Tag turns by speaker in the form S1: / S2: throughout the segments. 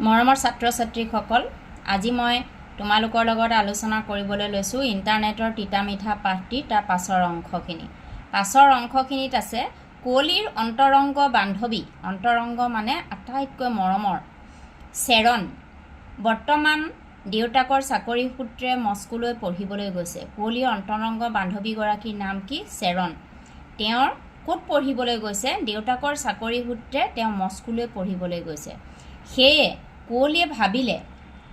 S1: মৰমৰ ছাত্ৰ ছাত্ৰীসকল, আজি মই তোমালোকৰ লগত আলোচনা কৰিবলৈ লৈছোঁ ইণ্টাৰনেটৰ তিতা মিঠা পাঠটি তাৰ পাছৰ অংশখিনি। পাছৰ অংশখিনিত আছে কুঁৱলীৰ অন্তৰংগ বান্ধৱী, অন্তৰংগ মানে আটাইতকৈ মৰমৰ, চেৰন বৰ্তমান দেউতাকৰ চাকৰি সূত্ৰে মস্কোলৈ পঢ়িবলৈ গৈছে। কুঁৱলীৰ অন্তৰংগ বান্ধৱীগৰাকীৰ নাম কি? চেৰন। তেওঁৰ ক'ত পঢ়িবলৈ গৈছে? দেউতাকৰ চাকৰি সূত্ৰে তেওঁ মস্কোলৈ পঢ়িবলৈ গৈছে। সেয়ে কুঁৱলীয়ে ভাবিলে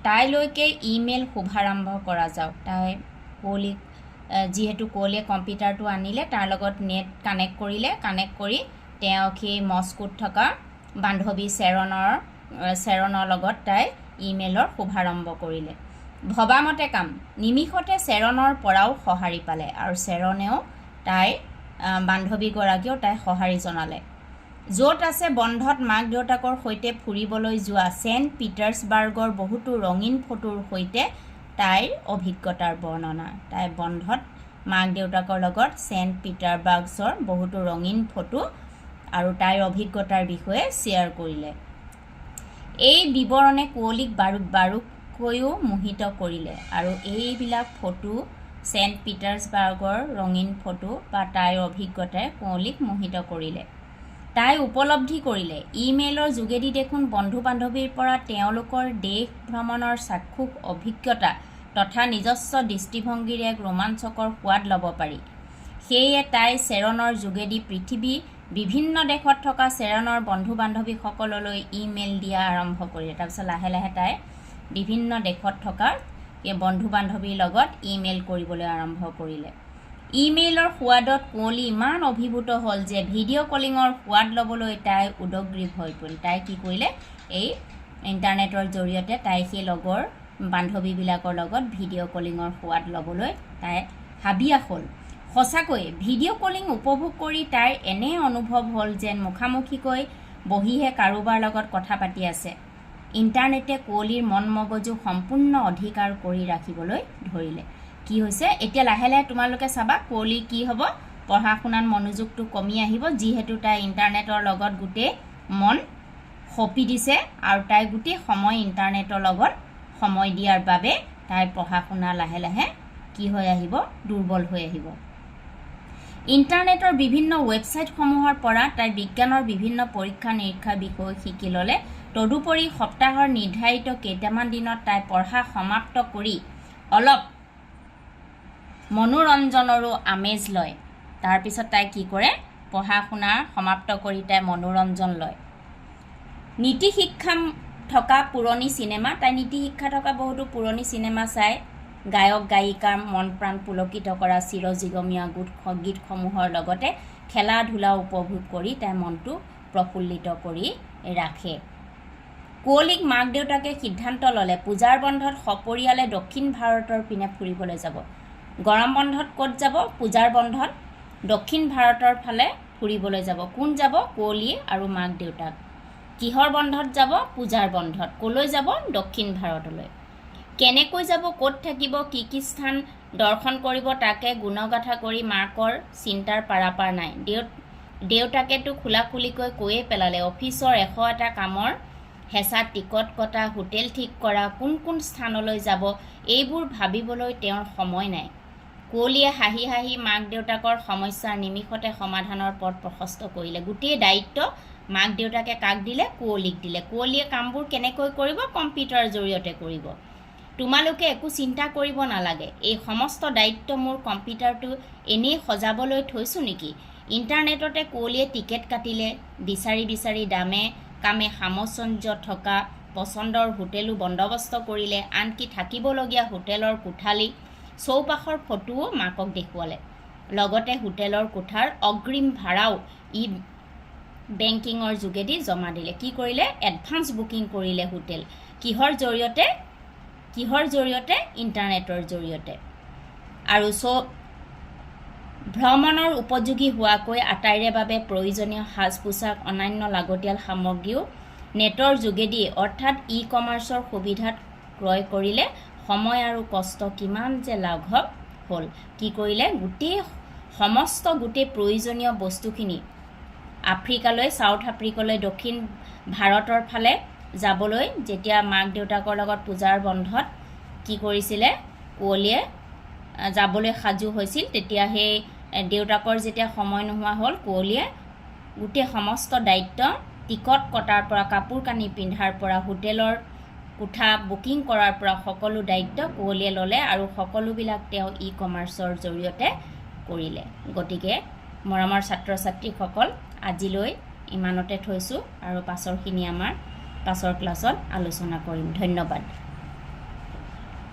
S1: তাইলৈকে ইমেইল শুভাৰম্ভ কৰা যাওক। তাই কুঁৱলীক যিহেতু কুঁৱলীয়ে কম্পিউটাৰটো আনিলে, তাৰ লগত নেট কানেক্ট কৰিলে, কানেক্ট কৰি তেওঁ সেই মস্কোত থকা বান্ধৱী চেৰণৰ লগত তাই ইমেইলৰ শুভাৰম্ভ কৰিলে। ভবামতে কাম, নিমিষতে চেৰণৰ পৰাও সঁহাৰি পালে আৰু চেৰণেও তাইৰ বান্ধৱীগৰাকীয়েও তাইক সঁহাৰি জনালে। য'ত আছে বন্ধত মাক দেউতাকৰ সৈতে ফুৰিবলৈ যোৱা ছেইণ্ট পিটাৰ্ছবাৰ্গৰ বহুতো ৰঙীন ফটোৰ সৈতে তাইৰ অভিজ্ঞতাৰ বৰ্ণনা। তাই বন্ধত মাক দেউতাকৰ লগত ছেইণ্ট পিটাৰ্ছবাৰ্গৰ বহুতো ৰঙীন ফটো আৰু তাইৰ অভিজ্ঞতাৰ বিষয়ে শ্বেয়াৰ কৰিলে। এই বিৱৰণে কুঁৱলীক বাৰুকৈও মোহিত কৰিলে আৰু এইবিলাক ফটো, ছেইণ্ট পিটাৰ্ছবাৰ্গৰ ৰঙীন ফটো বা তাইৰ অভিজ্ঞতাই কুঁৱলীক মোহিত কৰিলে। তাই উপলব্ধি কৰিলে ইমেইলৰ যোগেদি দেখোন বন্ধু বান্ধৱীৰ পৰা তেওঁলোকৰ দেশ ভ্ৰমণৰ চাক্ষুষ অভিজ্ঞতা তথা নিজস্ব দৃষ্টিভংগীৰ এক ৰোমাঞ্চকৰ সোৱাদ ল'ব পাৰি। সেয়ে তাই চেৰণৰ যোগেদি পৃথিৱীৰ বিভিন্ন দেশত থকা চেৰণৰ বন্ধু বান্ধৱীসকললৈ ইমেইল দিয়া আৰম্ভ কৰিলে। তাৰপিছত লাহে লাহে তাই বিভিন্ন দেশত থকা বন্ধু বান্ধৱীৰ লগত ইমেইল কৰিবলৈ আৰম্ভ কৰিলে। ইমেইলৰ সোৱাদত কুঁৱলী ইমান অভিভূত হ'ল যে ভিডিঅ' কলিঙৰ সোৱাদ ল'বলৈ তাই উদগ্ৰীৱ হৈ পৰিল। তাই কি কৰিলে, এই ইণ্টাৰনেটৰ জৰিয়তে তাই সেই লগৰ বান্ধৱীবিলাকৰ লগত ভিডিঅ' কলিঙৰ সোৱাদ ল'বলৈ তাই হাবিয়াস হ'ল। সঁচাকৈ ভিডিঅ' কলিং উপভোগ কৰি তাইৰ এনে অনুভৱ হ'ল যেন মুখামুখিকৈ বহিহে কাৰোবাৰ লগত কথা পাতি আছে। ইণ্টাৰনেটে কুঁৱলীৰ মন মগজু সম্পূৰ্ণ অধিকাৰ কৰি ৰাখিবলৈ ধৰিলে। কি হৈছে, এতিয়া লাহে লাহে তোমালোকে চাবা কুঁৱলী কি হ'ব, পঢ়া শুনাত মনোযোগটো কমি আহিব, যিহেতু তাই ইণ্টাৰনেটৰ লগত গোটেই মন সঁপি দিছে আৰু তাই গোটেই সময় ইণ্টাৰনেটৰ লগত সময় দিয়াৰ বাবে তাইৰ পঢ়া শুনা লাহে লাহে কি হৈ আহিব, দুৰ্বল হৈ আহিব। ইণ্টাৰনেটৰ বিভিন্ন ৱেবছাইটসমূহৰ পৰা তাই বিজ্ঞানৰ বিভিন্ন পৰীক্ষা নিৰীক্ষাৰ বিষয়ে শিকি ল'লে। তদুপৰি সপ্তাহৰ নিৰ্ধাৰিত কেইটামান দিনত তাই পঢ়া সমাপ্ত কৰি অলপ মনোৰঞ্জনৰো আমেজ লয়। তাৰপিছত তাই কি কৰে, পঢ়া শুনা সমাপ্ত কৰি তাই মনোৰঞ্জন লয়। নীতি শিক্ষা থকা পুৰণি চিনেমা, তাই নীতি শিক্ষা থকা বহুতো পুৰণি চিনেমা চাই গায়ক গায়িকাৰ মন প্ৰাণ পুলকিত কৰা চিৰযুগমীয়া গীতসমূহৰ লগতে খেলা ধূলা উপভোগ কৰি তাই মনটো প্ৰফুল্লিত কৰি ৰাখে। কুঁৱলীক মাক দেউতাকে সিদ্ধান্ত ল'লে পূজাৰ বন্ধত সপৰিয়ালে দক্ষিণ ভাৰতৰ পিনে ফুৰিবলৈ যাব। গৰম বন্ধত ক'ত যাব? পূজাৰ বন্ধত দক্ষিণ ভাৰতৰ ফালে ফুৰিবলৈ যাব। কোন যাব? কুঁৱলী আৰু মাক দেউতাক। কিহৰ বন্ধত যাব? পূজাৰ বন্ধত। ক'লৈ যাব? দক্ষিণ ভাৰতলৈ। কেনেকৈ যাব, ক'ত থাকিব, কি কি স্থান দৰ্শন কৰিব, তাকে গুণগাথা কৰি মাকৰ চিন্তাৰ পাৰাপাৰ নাই। দেউতাকেতো খোলাখুলিকৈ কৈয়ে পেলালে অফিচৰ 101টা কামৰ হেঁচাত টিকট কটা, হোটেল ঠিক কৰা, কোন কোন স্থানলৈ যাব, এইবোৰ ভাবিবলৈ তেওঁৰ সময় নাই। কুঁৱলীয়ে হাঁহি হাঁহি মাক দেউতাকৰ সমস্যাৰ নিমিষতে সমাধানৰ পথ প্ৰশস্ত কৰিলে। গোটেই দায়িত্ব মাক দেউতাকে কাক দিলে? কুঁৱলীক দিলে। কুঁৱলীয়ে কামবোৰ কেনেকৈ কৰিব? কম্পিউটাৰৰ জৰিয়তে কৰিব। তোমালোকে একো চিন্তা কৰিব নালাগে, এই সমস্ত দায়িত্ব মোৰ কম্পিউটাৰটো এনেই সজাবলৈ থৈছোঁ নেকি? ইণ্টাৰনেটতে কুঁৱলীয়ে টিকেট কাটিলে, বিচাৰি বিচাৰি দামে কামে সামঞ্জস্য থকা পচন্দৰ হোটেলো বন্দবস্ত কৰিলে, আনকি থাকিবলগীয়া হোটেলৰ কোঠালি চৌপাশৰ ফটোও মাকক দেখুৱালে। লগতে হোটেলৰ কোঠাৰ অগ্ৰিম ভাড়াও বেংকিঙৰ যোগেদি জমা দিলে। কি কৰিলে? এডভান্স বুকিং কৰিলে হোটেল। কিহৰ জৰিয়তে? ইণ্টাৰনেটৰ জৰিয়তে। আৰু ভ্ৰমণৰ উপযোগী হোৱাকৈ আটাইৰে বাবে প্ৰয়োজনীয় সাজ পোছাক, অন্যান্য লাগতিয়াল সামগ্ৰীও নেটৰ যোগেদি অৰ্থাৎ ই-কমাৰ্চৰ সুবিধাত ক্ৰয় কৰিলে। সময় আৰু কষ্ট কিমান যে লাঘৱ হ'ল। কি কৰিলে? গোটেই প্ৰয়োজনীয় বস্তুখিনি আফ্ৰিকালৈ, চাউথ আফ্ৰিকালৈ, দক্ষিণ ভাৰতৰ ফালে যাবলৈ যেতিয়া মাক দেউতাকৰ লগত পূজাৰ বন্ধত কি কৰিছিলে কুঁৱলীয়ে যাবলৈ সাজু হৈছিল তেতিয়া সেই দেউতাকৰ যেতিয়া সময় নোহোৱা হ'ল কুঁৱলীয়ে গোটেই সমস্ত দায়িত্ব টিকট কটাৰ পৰা কাপোৰ কানি পিন্ধাৰ পৰা হোটেলৰ কোঠা বুকিং কৰাৰ পৰা সকলো দায়িত্ব কুঁৱলীয়ে ল'লে আৰু সকলোবিলাক তেওঁ ই-কমাৰ্চৰ জৰিয়তে কৰিলে। গতিকে মৰমৰ ছাত্ৰ ছাত্ৰীসকল আজিলৈ ইমানতে থৈছোঁ আৰু পাছৰখিনি আমাৰ পাছৰ ক্লাছত আলোচনা কৰিম। ধন্যবাদ।